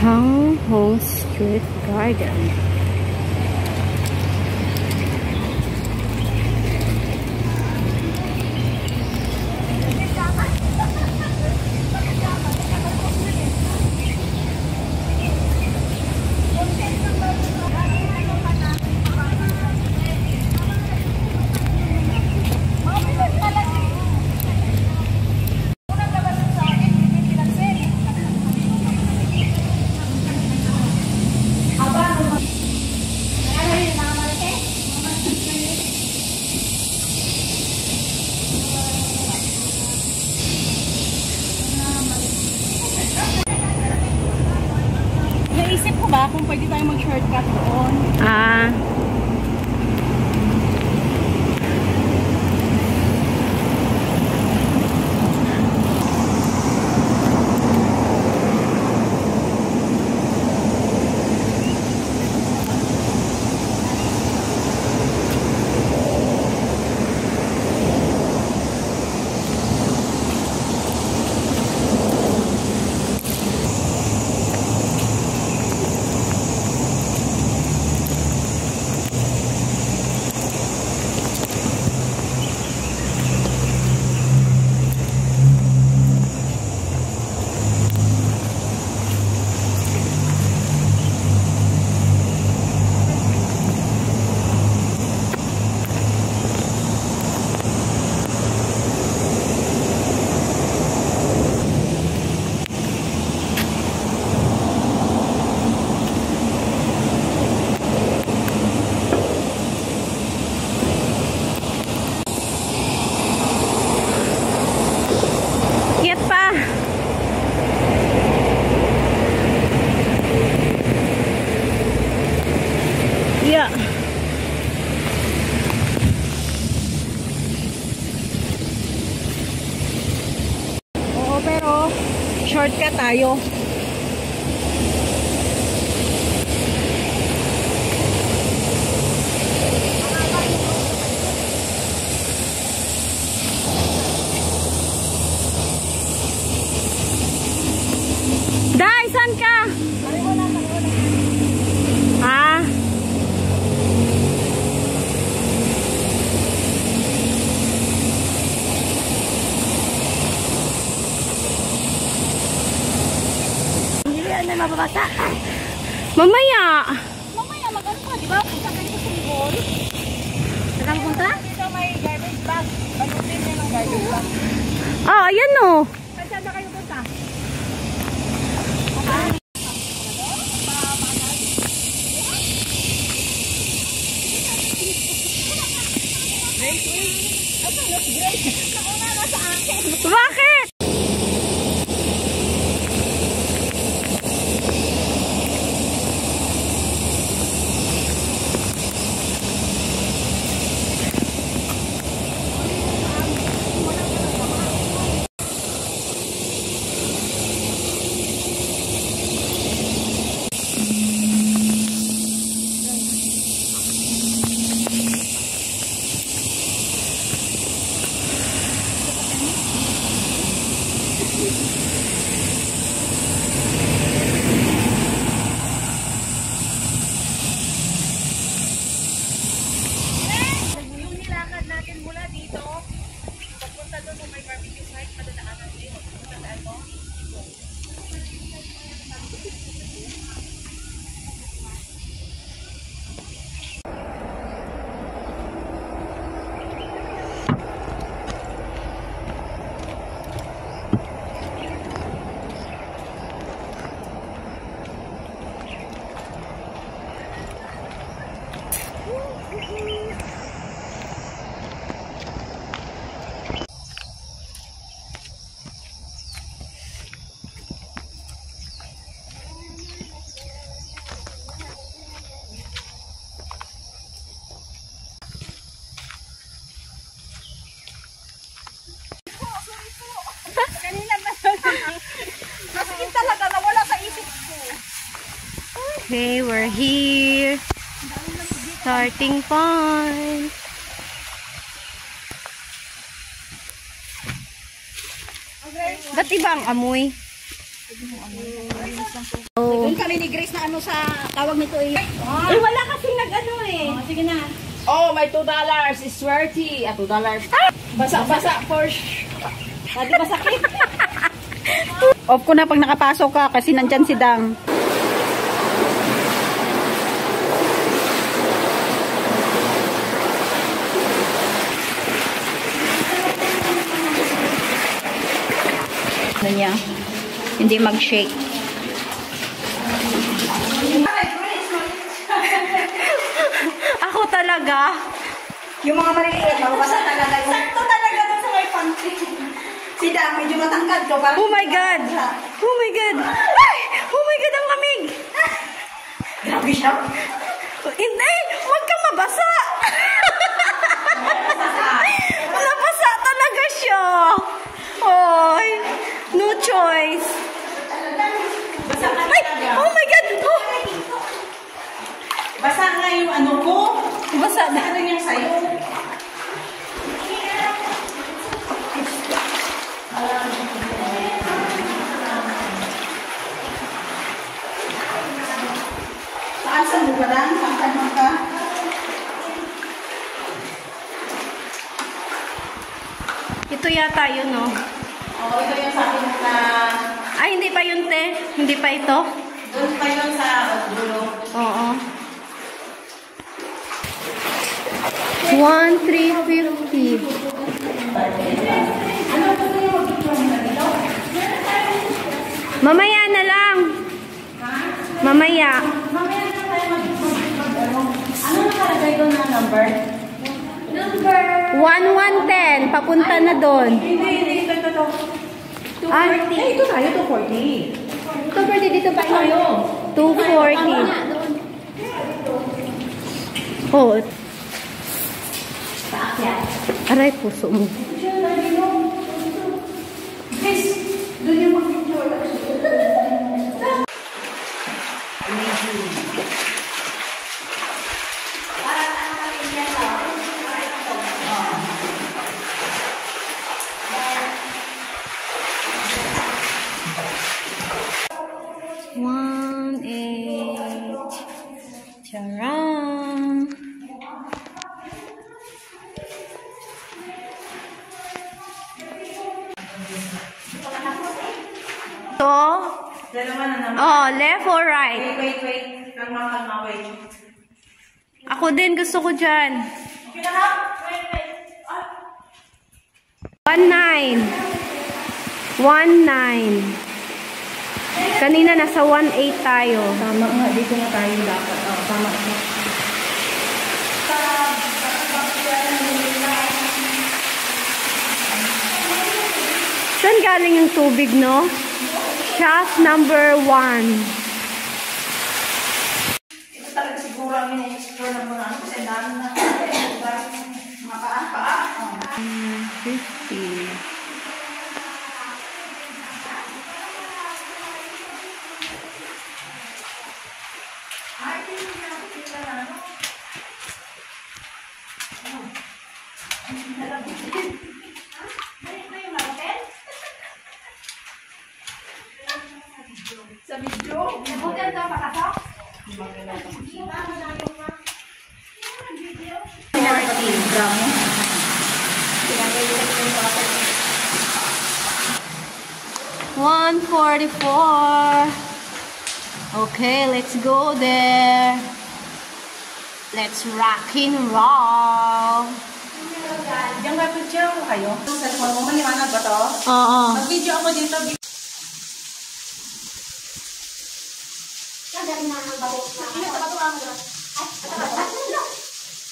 Hong Hong Street Garden. Naisip ko ba kung pwede tayo mag-shortcut doon? Oo, pero shortcut tayo. Dai, saan ka? Na mababasa. Mamaya. Mamaya mag-ano ka, di ba? Punta kayo sa Singol. Saan punta? Dito may garbage bag. Balutin niya ng garbage bag. Ah, ayan o. Saan na kayo punta? Bakit? Okay, we're here. Starting point. Ba't iba ang amoy? Oh. Doon kami ni Grace na ano sa tawag nito eh. Eh, wala kasing nag-ano eh. Sige na. Oh, may $2 is worthy. $2. Basa-basa for Hindi ba sakit? Off ko na pag nakapasok ka kasi nandyan si Dang. Ano niya? Hindi mag-shake. Ako talaga. Yung mga maliliit, mababasa talaga yung... Sakto talaga doon sa may pantry. Si Dang, medyo matangkad ko. Oh my God! Oh my God! Ay! Oh my God, ang lamig! Grabe siya. Hindi! Huwag kang mabasa! Nabasa talaga siya! Oy! No choice! Basa ka Ay! talaga. Oh my God! Oh! Basa nga yung ano ko. Basa na. Ano yung sayo? Saan mo ba lang? Saan ka? Ito yata yun, no? Oo, ito yung sa akin na... Ay, hindi pa yun, te. Hindi pa ito. Doon pa yun sa dulo. Oo. 1,350. Mamaya na lang. Mamaya. Ano nakalagay doon na number? 1,110. Papunta na doon. Hindi. Ito. Ah, Ito tayo, 240. 240 dito pa tayo. 240. Oh. Aray, puso mo. One eight. Charan. To? Oh, left or right? Wait. Kalma, wait. Ako din, gusto ko dyan. Okay na ha? Wait. 19. 19. Kanina nasa 18 tayo. Tama nga, dito na tayo dapat. Tama nga. Saan galing yung tubig, no? Shaft number 1. Ito talaga siguro ang in-explore ng mga ano kasi dami na mga paa. 50. Sa video? Nabutan ka pakasok? $144. Okay, let's go there. Let's rock and roll. Diyan ba picture ko kayo? Sa cellphone mo, maliwanag ba to? Oo. Mag-video ako dito.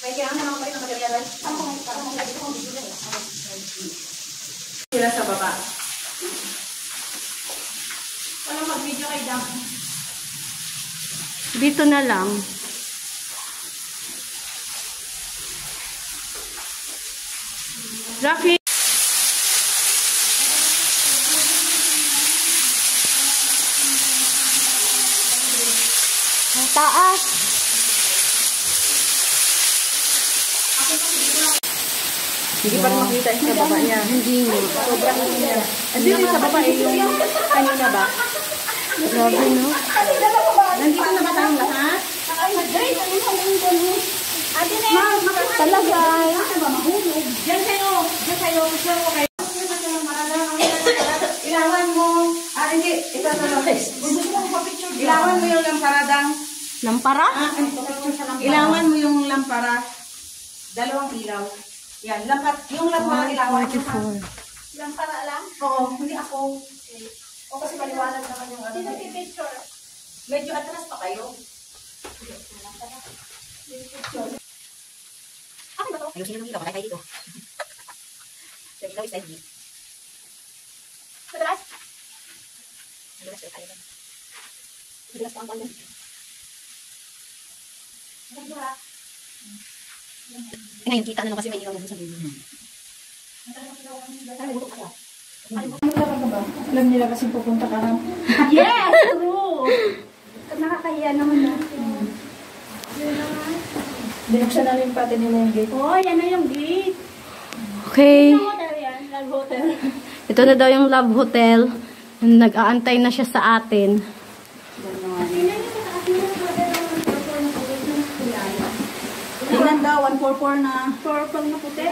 May Sila sa baba. Walang mag-video kay Dam. Dito na lang. Rocky. Ang taas. Hindi pa rin makita yung sa baba niya. Hindi mo. Sobrang niya. Hindi sa baba yung kanina ba? Grabe, no? Nandito na ba tayong lahat? Talaga. Diyan kayo. Diyan kayo. Picture ko kayo. Ilawan mo. Hindi. Ito na lang. Ilawan mo yung lamparadang. Lampara? Ilawan mo yung lampara. Dalawang ilaw. Yan. Yung lampara ilawan. 44. Lampara lang? Oo. Hindi ako. O kasi maliwanag naman yung ano. Sino picture? Medyo atras pa kayo. Okay ba ito? Ayusin naman dito. Patay tayo dito. So, ilaw is ID. Madalas? Madalas tayo tayo. Madalas pa ang pala. Ngayon, kita na lang kasi may ilaw na sa video. Alam nila kasi pupunta ka lang. Yes! True! Nakakahiya naman na. Binuksan na rin pati nila yung gate. Oh, yan na yung gate. Okay. Hotel yan, Love Hotel. Ito na daw yung Love Hotel. Nag-aantay na siya sa atin. Tingnan daw, 144 na. Purple na puti.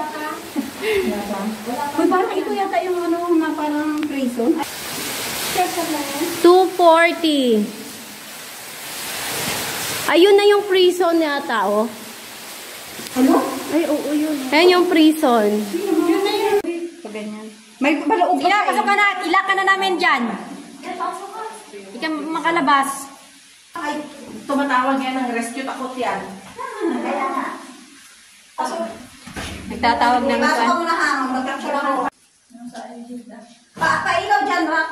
Uy, parang ito yata yung ano, na parang prison. 240. Ayun na yung prison yata, oh. Ano? Ay, oo, yun. Ayan yung prison. Yun na yun. So, ganyan. May baloob ka. Pasok ka na. Ila ka na namin dyan. Ikaw makalabas. Ay, tumatawag yan ng rescue. Takot yan. Kaya nga. Pasok. Nagtatawag ng Pasok ka muna ha. Mag-capture ako. Pailaw dyan, Rock.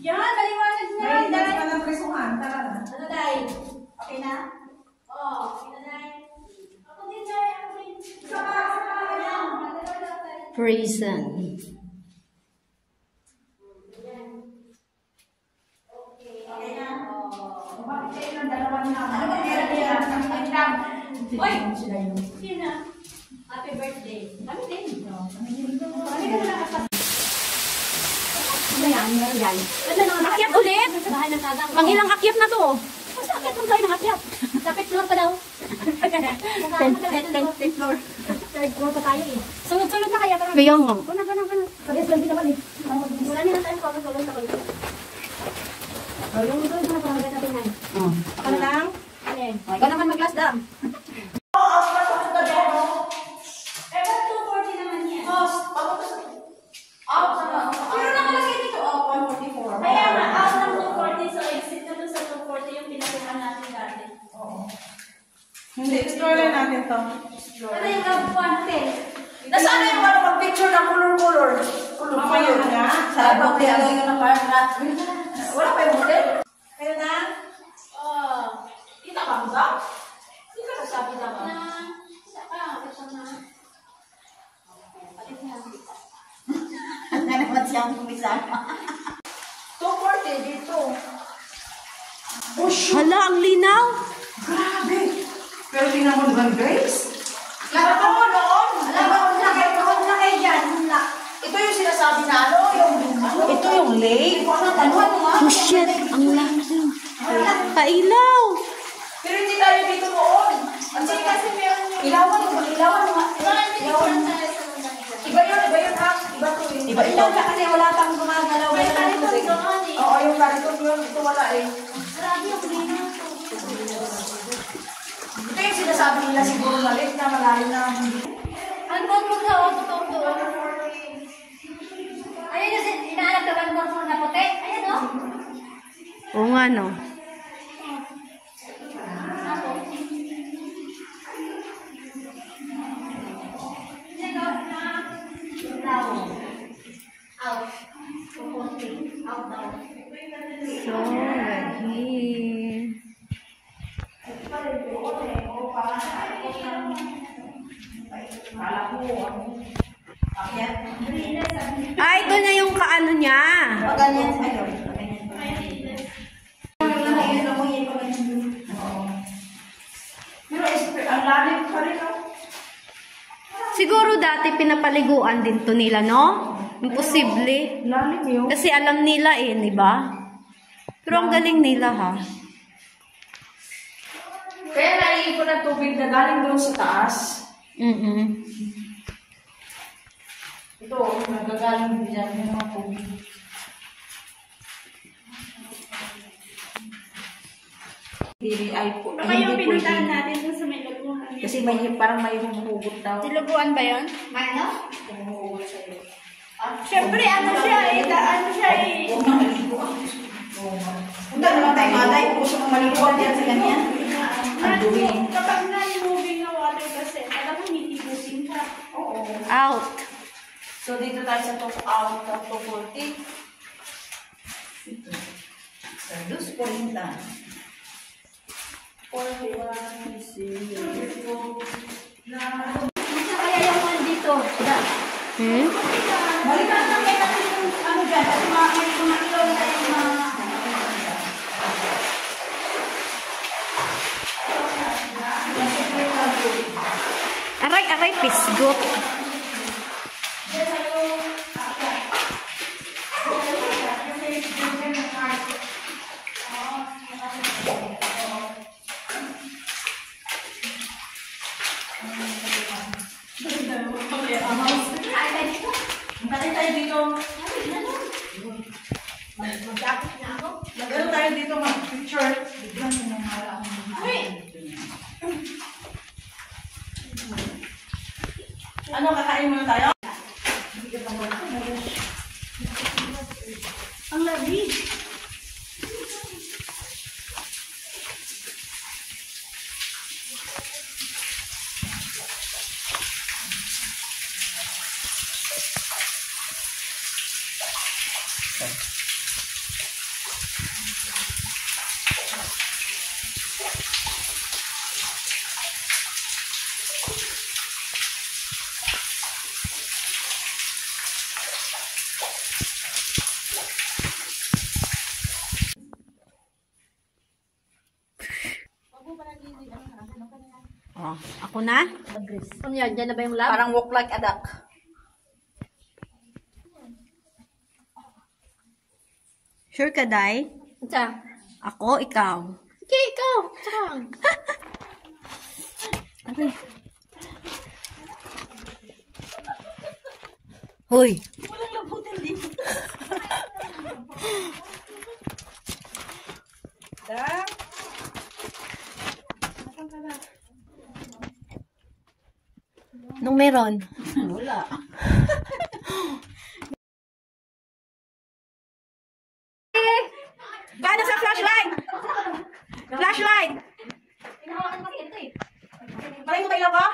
Yan, baliwanag na. May dalas ka ng presuhan. Tara na. Ano, Day? Okay na? Oo. Okay na, Day. Ako din, Day. Ako din. Prison. Okay na? Bakit kayo ng dalawa na? Ano ba meron niya? Uy! Sino? Happy birthday. Kami din. Kami din. Yan. Akyat ulit. Pangilang akyat na to. Basta akyat mo tayo ng akyat. Dapat floor pa daw. 10th floor. Third floor pa tayo eh. Sunod-sunod na kaya. Kaya nga. Gana. Parehas lang din naman eh. Wala nila tayo pagkakulong sa kulong. Yung doon na parang natin na. Ano lang? Ikaw naman mag-glass dam. Pero nakalagay dito, 144. Kaya nga, out ng 240, so exit na doon sa 240 yung pinatukan natin dati. Hindi, explore na natin to. Ano yung kabuan natin? Nasaan na yung pag-picture ng color-color? Color-color nga. Sa hotel. Wala pa yung hotel? Kaya na? Kita ka mo ba? Hindi ka nasabi na ba? Ito na. Palit na. Nga naman siyang kumisama. 240 dito. Oh, shoot! Hala, ang linaw. Grabe! Pero tingnan mo naman, Grace. Laban mo noon. Laban na kayo dyan. Ito yung sinasabi na ano, ito yung lake. Oh, shit. Ang laking. Pailaw. Pero hindi tayo dito noon. Ang sige kasi meron yung ilawan mo. Iba yun ha. Iba to eh. Iba ito. Kasi wala pang gumagalaw. May kariton doon eh. Oo, yung kariton yun. Ito wala eh. Grabe yung green. Ito yung sinasabi nila siguro na lake na malalim na. Ang bundok na o, totoo doon. Ayun yung inaanak na bundok na puti. Ayan o. Oo nga, no. Ah, ito na yung kaano niya. Ang lalim pa rin, no? Siguro dati pinapaliguan din to nila, no? Imposible. Lalim yun. Kasi alam nila eh, di ba? Pero ang galing nila, ha? Kaya naiipon ng tubig na galing doon sa taas. Ito, nagagaling dyan yung mga tubig. Hindi ay po. Baka yung pinuntahan natin dun sa may laguhan. Kasi may, parang may humuhugot daw. Diluguan ba yun? May ano? Humuhugot sa'yo. Siyempre, ano siya eh. Huwag na maligo. Punta naman tayo malay. Gusto mong maliguan yan sa ganyan. Ang dumi. Kapag na-moving na water kasi, alam mo, hindi pusin siya. Oo. Out. So, dito tayo sa top out of 240. Sa dos po rin lang. 41, Kaya yung one dito. balikan na kayo natin yung ano dyan. Kasi may kumakilaw na yung mga... Aray, aray, pisgot. Balik tayo dito. Magano tayo dito mag-picture. Bigyan mo ng harap. Ano, kakain muna tayo? Ang labi. Oh, ako na? Ano yan? Diyan na ba yung lab? Parang walk like a duck. Sure ka, Day? Ito. Ako, ikaw. Okay, ikaw. Saan? Aray. Hoy. Walang labutin dito. Duck. Nung meron? Wala. Paano sa flashlight? Flashlight! Bakit mo tayo ba?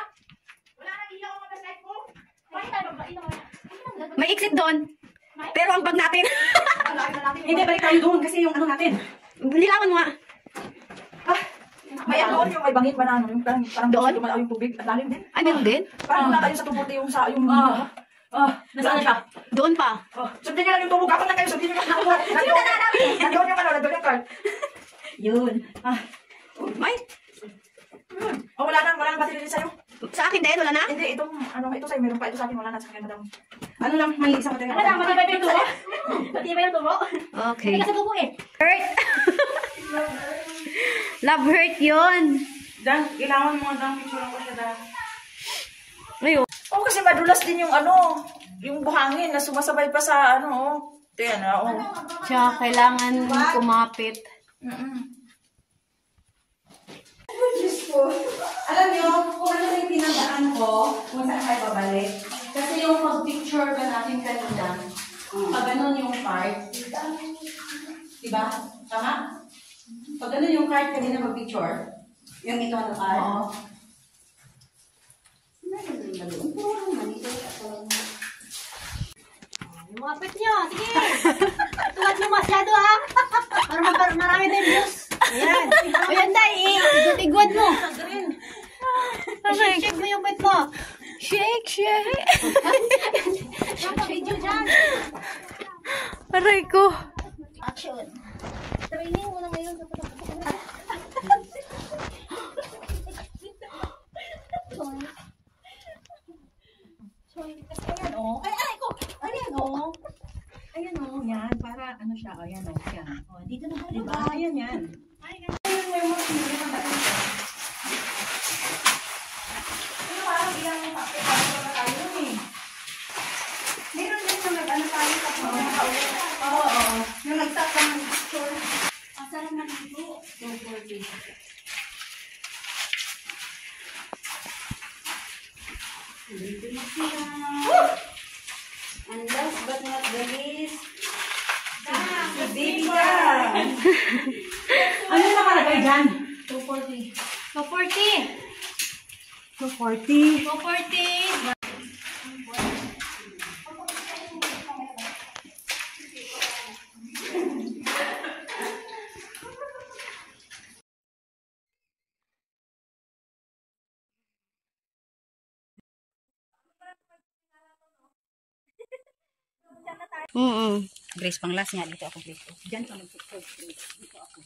May exit doon. Pero ang bag natin. Hindi, balik tayo doon kasi yung ano natin. Lilawan mo nga. May ano yung may bangit ba na ano, yung parang Doon? lumalaw yung tubig at lalim din. Ay, meron din? Parang wala tayo sa tubod yung sa yung nasaan siya? Doon pa. Sundin niyo lang yung tubog. Kapag na kayo, sundin niyo lang. Nandoon yung ano, nandoon yung card. Yun. Ay, Wala nang battery din sa'yo. sa akin din, wala na? Hindi, itong, ano, ito sa'yo, meron pa. Ito sa akin, wala na sa akin, madam. Ano lang, may isang battery. Ano lang, matibay ba yung tubo? Matibay yung tubo? Okay. Hindi ka sa tubo eh. Hurt. Love hurt yun. Dan, kailangan mo ang picture ko siya, Dan. Ayun. Oh, kasi madulas din yung ano, yung buhangin na sumasabay pa sa ano, oh. Ito yan, oh. Tsaka kailangan kumapit. Alam niyo, kung ano yung pinagdaan ko, kung saan kayo babalik. Kasi yung pag-picture ba natin kanina, pag ganun yung card, diba? Tama? Pag ganun yung card kanina mag-picture, yung ito ano card. Oo. Lumapit niyo, sige. Tuwad mo masyado ha. Para marami tayong views. Ayan. Ayan, Day. Igod mo. I-shake mo yung pet mo. Shake, shake. Video dyan. Aray ko. Action. Training mo na ngayon. Ayan o. Ay, aray ko. Ayan o. Ayan o. Yan. Para ano siya. Ayan o. Yan. O, dito na ba? Diba? Ayan yan. Ayan mo yung parang ilang papel para tayo eh. Meron din sa nag-ano tayo sa nakaulit. Oo. Yung nag-stop ka ng picture. Asa naman ito? Don't worry. Dito na siya. And last but not the least, si Baby Dad. Ano nakalagay dyan? 240. 240. 240. 240. Grace, pang last nga. Dito ako, Grace. Diyan ka mag-picture. Dito ako.